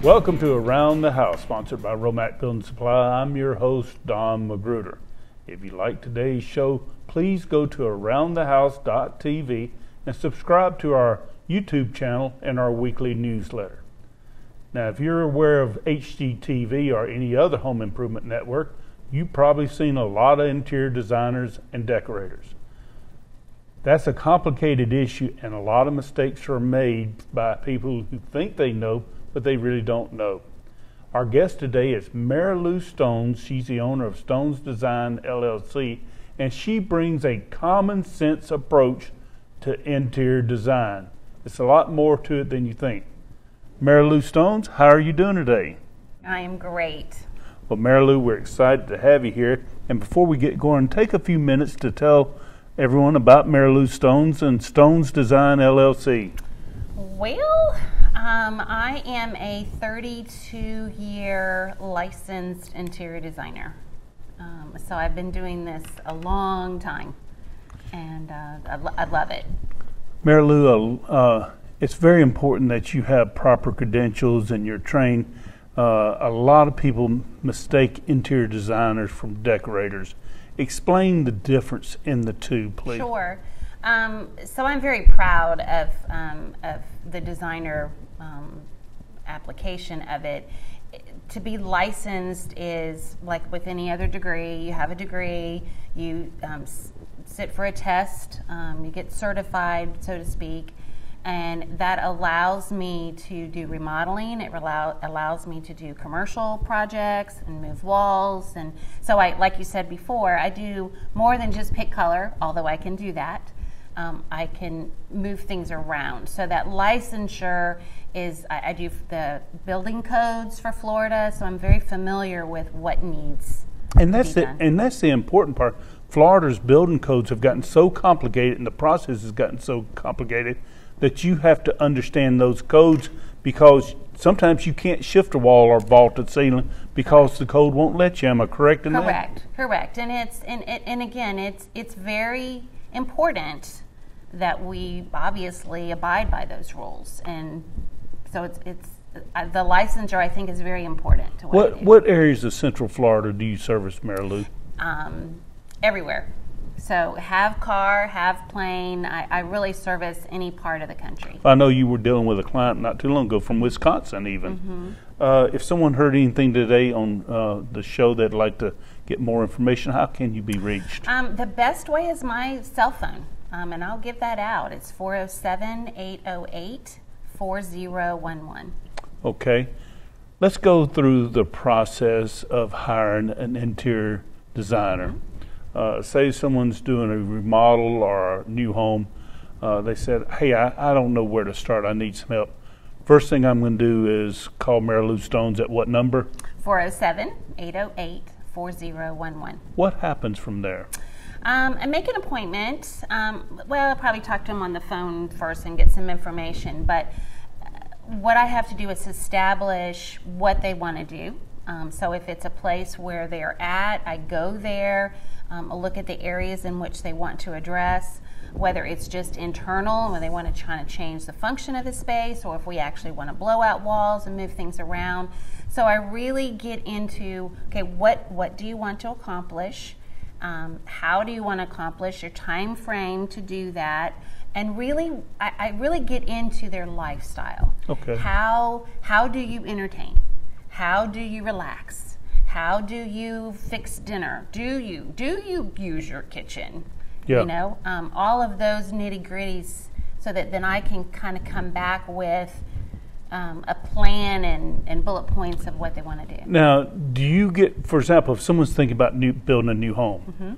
Welcome to Around the House, sponsored by Romac Building Supply. I'm your host, Don Magruder. If you like today's show, please go to aroundthehouse.tv and subscribe to our YouTube channel and our weekly newsletter. Now, if you're aware of HGTV or any other home improvement network, you've probably seen a lot of interior designers and decorators. That's a complicated issue, and a lot of mistakes are made by people who think they know, but they really don't know. Our guest today is Marilou Stones. She's the owner of Stones Design LLC, and she brings a common sense approach to interior design. It's a lot more to it than you think. Marilou Stones, how are you doing today? I am great. Well, Marilou, we're excited to have you here. And before we get going, take a few minutes to tell everyone about Marilou Stones and Stones Design LLC. Well, I am a 32-year licensed interior designer. So I've been doing this a long time, and I love it. Marilou, it's very important that you have proper credentials and you're trained. A lot of people mistake interior designers from decorators. Explain the difference in the two, please. Sure. So I'm very proud of the designer application of it. To be licensed is like with any other degree. You have a degree, you sit for a test, you get certified, so to speak, and that allows me to do remodeling. It allows me to do commercial projects and move walls. And so like you said before, I do more than just pick color, although I can do that. I can move things around. So that licensure is, I do the building codes for Florida, so I'm very familiar with what needs to be done. And that's the important part. Florida's building codes have gotten so complicated, and the process has gotten so complicated that you have to understand those codes, because sometimes you can't shift a wall or vault a ceiling because the code won't let you. Am I correct in that? Correct. And again, it's very important that we obviously abide by those rules, and so it's the licensure, I think, is very important to what I do. What areas of Central Florida do you service, Marilou? Everywhere. So have car, have plane. I really service any part of the country. I know you were dealing with a client not too long ago from Wisconsin even. Mm-hmm. If someone heard anything today on the show that'd like to get more information, how can you be reached? The best way is my cell phone, and I'll give that out. It's 407-808-4011. Okay. Let's go through the process of hiring an interior designer. Mm-hmm. Say someone's doing a remodel or a new home. They said, hey, I don't know where to start. I need some help. First thing I'm going to do is call Marilou Stones at what number? 407-808-4011. What happens from there? I make an appointment. Well, I'll probably talk to them on the phone first and get some information. But what I have to do is establish what they want to do. So if it's a place where they're at, I go there. I'll look at the areas in which they want to address, whether it's just internal, where they want to try to change the function of the space, or if we actually want to blow out walls and move things around. So I really get into, okay, what do you want to accomplish? How do you want to accomplish your time frame to do that? And really, I really get into their lifestyle. Okay. How do you entertain? How do you relax? How do you fix dinner? Do you use your kitchen? Yeah. You know, all of those nitty-gritties, so that then I can kind of come back with a plan and bullet points of what they want to do. Now, do you get, for example, if someone's thinking about building a new home, mm-hmm.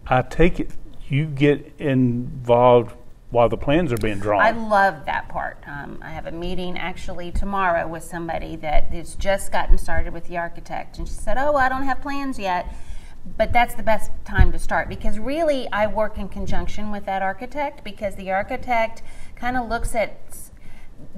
I take it you get involved while the plans are being drawn. I love that part. I have a meeting actually tomorrow with somebody that has just gotten started with the architect, and she said, oh, I don't have plans yet. But that's the best time to start, because really I work in conjunction with that architect, because the architect kind of looks at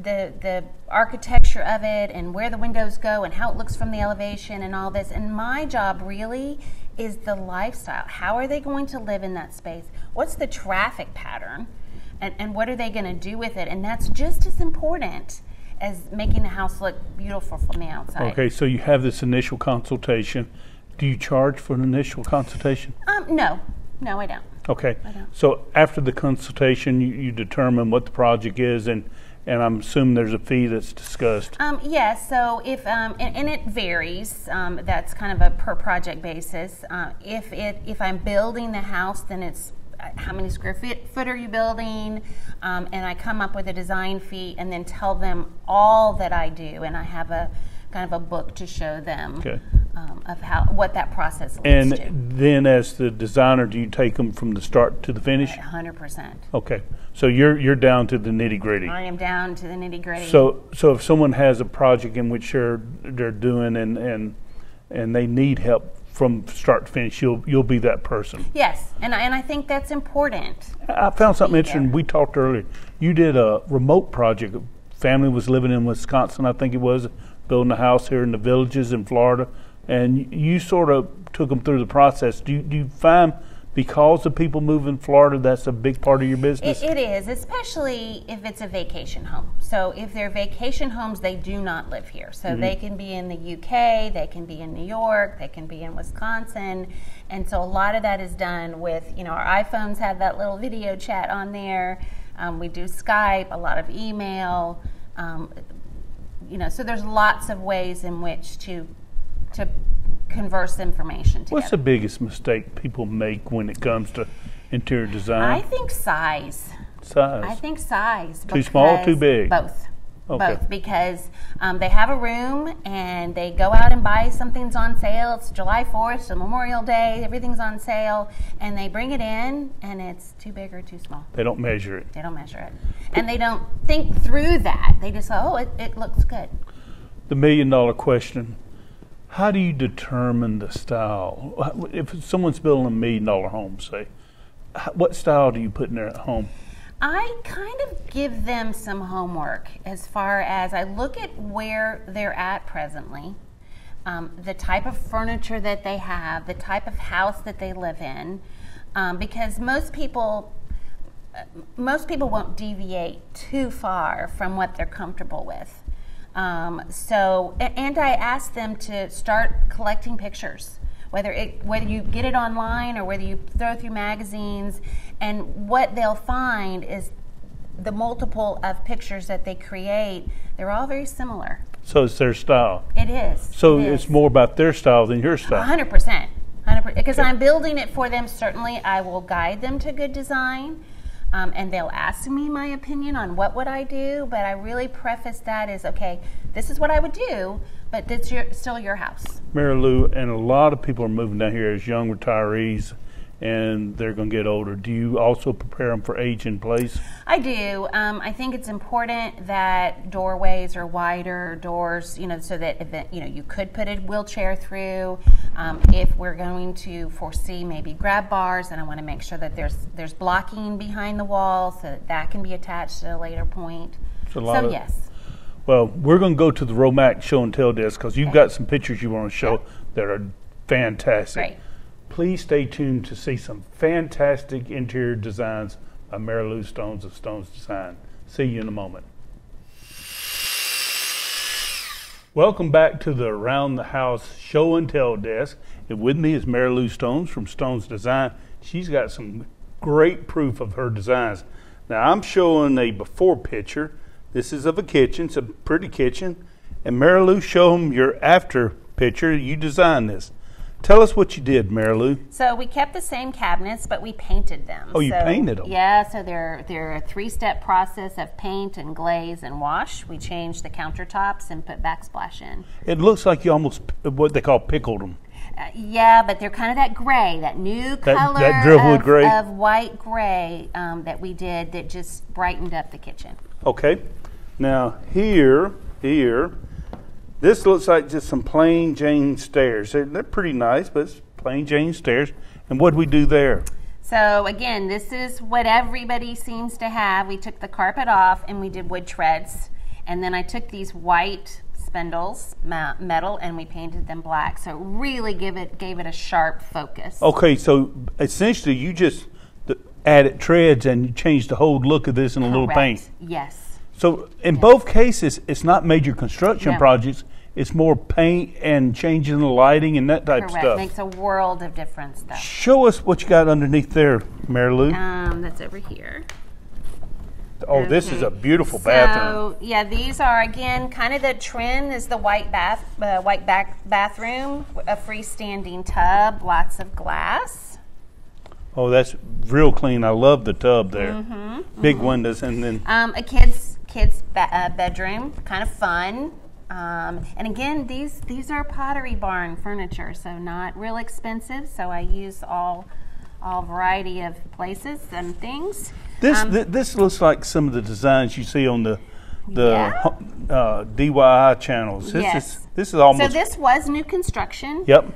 the architecture of it and where the windows go and how it looks from the elevation and all this. And my job really is the lifestyle. How are they going to live in that space? What's the traffic pattern? And what are they going to do with it? And that's just as important as making the house look beautiful from the outside. Okay, so you have this initial consultation. Do you charge for an initial consultation? No, I don't. Okay, I don't. so after the consultation, you determine what the project is, and I'm assuming there's a fee that's discussed. Yes, so if, and it varies, that's kind of a per project basis. If I'm building the house, then it's how many square foot are you building, and I come up with a design fee and then tell them all that I do, and I have a kind of a book to show them. Okay. Of what that process leads and to. Then as the designer, do you take them from the start to the finish? 100%. Okay, so you're down to the nitty gritty. I am down to the nitty gritty. So if someone has a project in which they're doing and they need help from start to finish, you'll be that person. Yes, and I think that's important. I found something interesting. We talked earlier. You did a remote project. A family was living in Wisconsin, I think it was, building a house here in the Villages in Florida, and you sort of took them through the process. Do you find because of people move in Florida, that's a big part of your business? It is, especially if it's a vacation home. So if they're vacation homes, they do not live here. So they can be in the UK, they can be in New York, they can be in Wisconsin. And so a lot of that is done with, our iPhones have that little video chat on there. We do Skype, a lot of email. So there's lots of ways in which to converse information together. What's the biggest mistake people make when it comes to interior design? I think size. Size? I think size. Too small, too big? Both. Okay. Both, because they have a room and they go out and buy something's on sale. It's July 4th, so Memorial Day, everything's on sale, and they bring it in and it's too big or too small. They don't measure it. They don't measure it. And they don't think through that. They just go, it looks good. The $1 million question, how do you determine the style? If someone's building a $1 million home, say, what style do you put in their home? I kind of give them some homework as far as I look at where they're at presently, the type of furniture that they have, the type of house that they live in, because most people won't deviate too far from what they're comfortable with. And I ask them to start collecting pictures. Whether you get it online or whether you throw through magazines, and what they'll find is the multiple of pictures that they create, they're all very similar. So it's their style. It is. So it's more about their style than your style. 100%. Because Okay. I'm building it for them. Certainly I will guide them to good design, and they'll ask me my opinion on what would I do, but I really preface that as, okay, this is what I would do, but it's still your house. Marilou, and a lot of people are moving down here as young retirees, and they're going to get older. Do you also prepare them for age in place? I do. I think it's important that doorways are wider, doors, so that you could put a wheelchair through. If we're going to foresee maybe grab bars, then I want to make sure that there's blocking behind the wall so that can be attached at a later point. So yes. Well, we're going to go to the Romac show and tell desk because you've got some pictures you want to show that are fantastic. Great. Please stay tuned to see some fantastic interior designs by Marilou Stones of Stones Design. See you in a moment. Welcome back to the Around the House show and tell desk. And with me is Marilou Stones from Stones Design. She's got some great proof of her designs. Now I'm showing a before picture. This is of a kitchen. It's a pretty kitchen. And Marilou, show them your after picture. You designed this. Tell us what you did, Marilou. So we kept the same cabinets, but we painted them. Oh, you painted them? Yeah, so they're a 3-step process of paint and glaze and wash. We changed the countertops and put backsplash in. It looks like you almost, what they call pickled them. Yeah, but they're kind of that gray, that new color that drillwood gray? Of white gray that we did that just brightened up the kitchen. Okay. Now here, this looks like just some plain Jane stairs. They're pretty nice, but it's plain Jane stairs. And what did we do there? So again, this is what everybody seems to have. We took the carpet off and we did wood treads. And then I took these white spindles, metal, and we painted them black. So it really gave it a sharp focus. Okay, so essentially you just added treads and you changed the whole look of this in a little paint. Yes. So in both cases, it's not major construction No. projects. It's more paint and changing the lighting and that type of Correct. stuff. Makes a world of difference, though. Show us what you got underneath there, Marilou. That's over here. Oh, this is a beautiful bathroom. So yeah, these are again kind of the trend is the white bathroom, a freestanding tub, lots of glass. Oh, that's real clean. I love the tub there. Big windows, and then A kid's bedroom, kind of fun. And again, these are Pottery Barn furniture, so not real expensive. So I use all variety of places and things. This looks like some of the designs you see on the Yeah. DIY channels. Yes. This is almost. So this was new construction. Yep.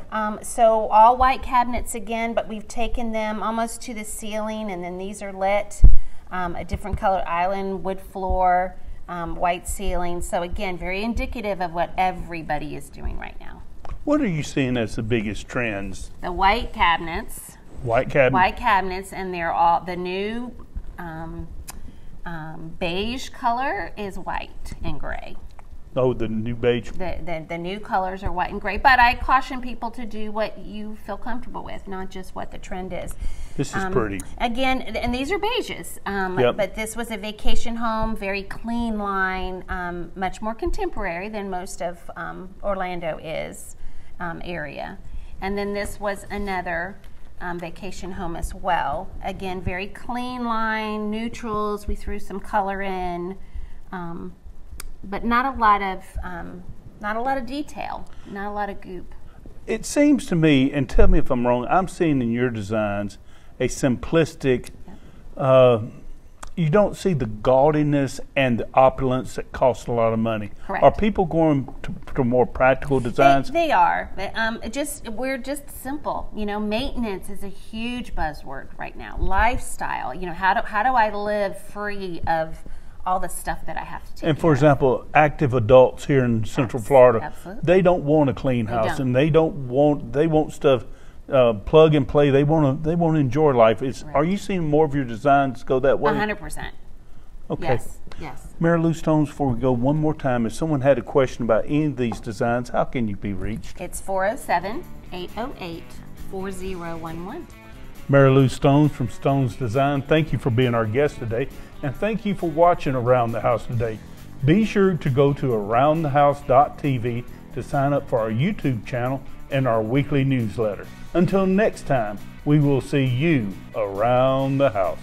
So all white cabinets again, but we've taken them almost to the ceiling, and then these are lit. A different color island, wood floor, white ceiling. So again, very indicative of what everybody is doing right now. What are you seeing as the biggest trends? The white cabinets. White cabinet. White cabinets, and they're all the new beige color is white and gray. Oh, the new beige. The new colors are white and gray, but I caution people to do what you feel comfortable with, not just what the trend is. This is pretty. Again, and these are beiges, Yep. but this was a vacation home, very clean line, much more contemporary than most of Orlando is area. And then this was another vacation home as well. Again, very clean line, neutrals. We threw some color in, but not a lot of detail, not a lot of goop. It seems to me, and tell me if I'm wrong, I'm seeing in your designs a simplistic. You don't see the gaudiness and the opulence that cost a lot of money. Correct. Are people going to more practical designs? They are. We're just simple. You know, maintenance is a huge buzzword right now. Lifestyle. You know, how do I live free of all the stuff that I have to take And for care of? example, active adults here in Central Florida, absolutely. they don't want a clean house, don't. and they want stuff plug and play. They want to enjoy life. Are you seeing more of your designs go that way? 100%. Okay. Yes. Marilou Stones, before we go one more time, if someone had a question about any of these designs, how can you be reached? It's 407-808-4011. Marilou Stones from Stones Design, thank you for being our guest today, and thank you for watching Around the House today. Be sure to go to aroundthehouse.tv to sign up for our YouTube channel and our weekly newsletter. Until next time, we will see you around the house.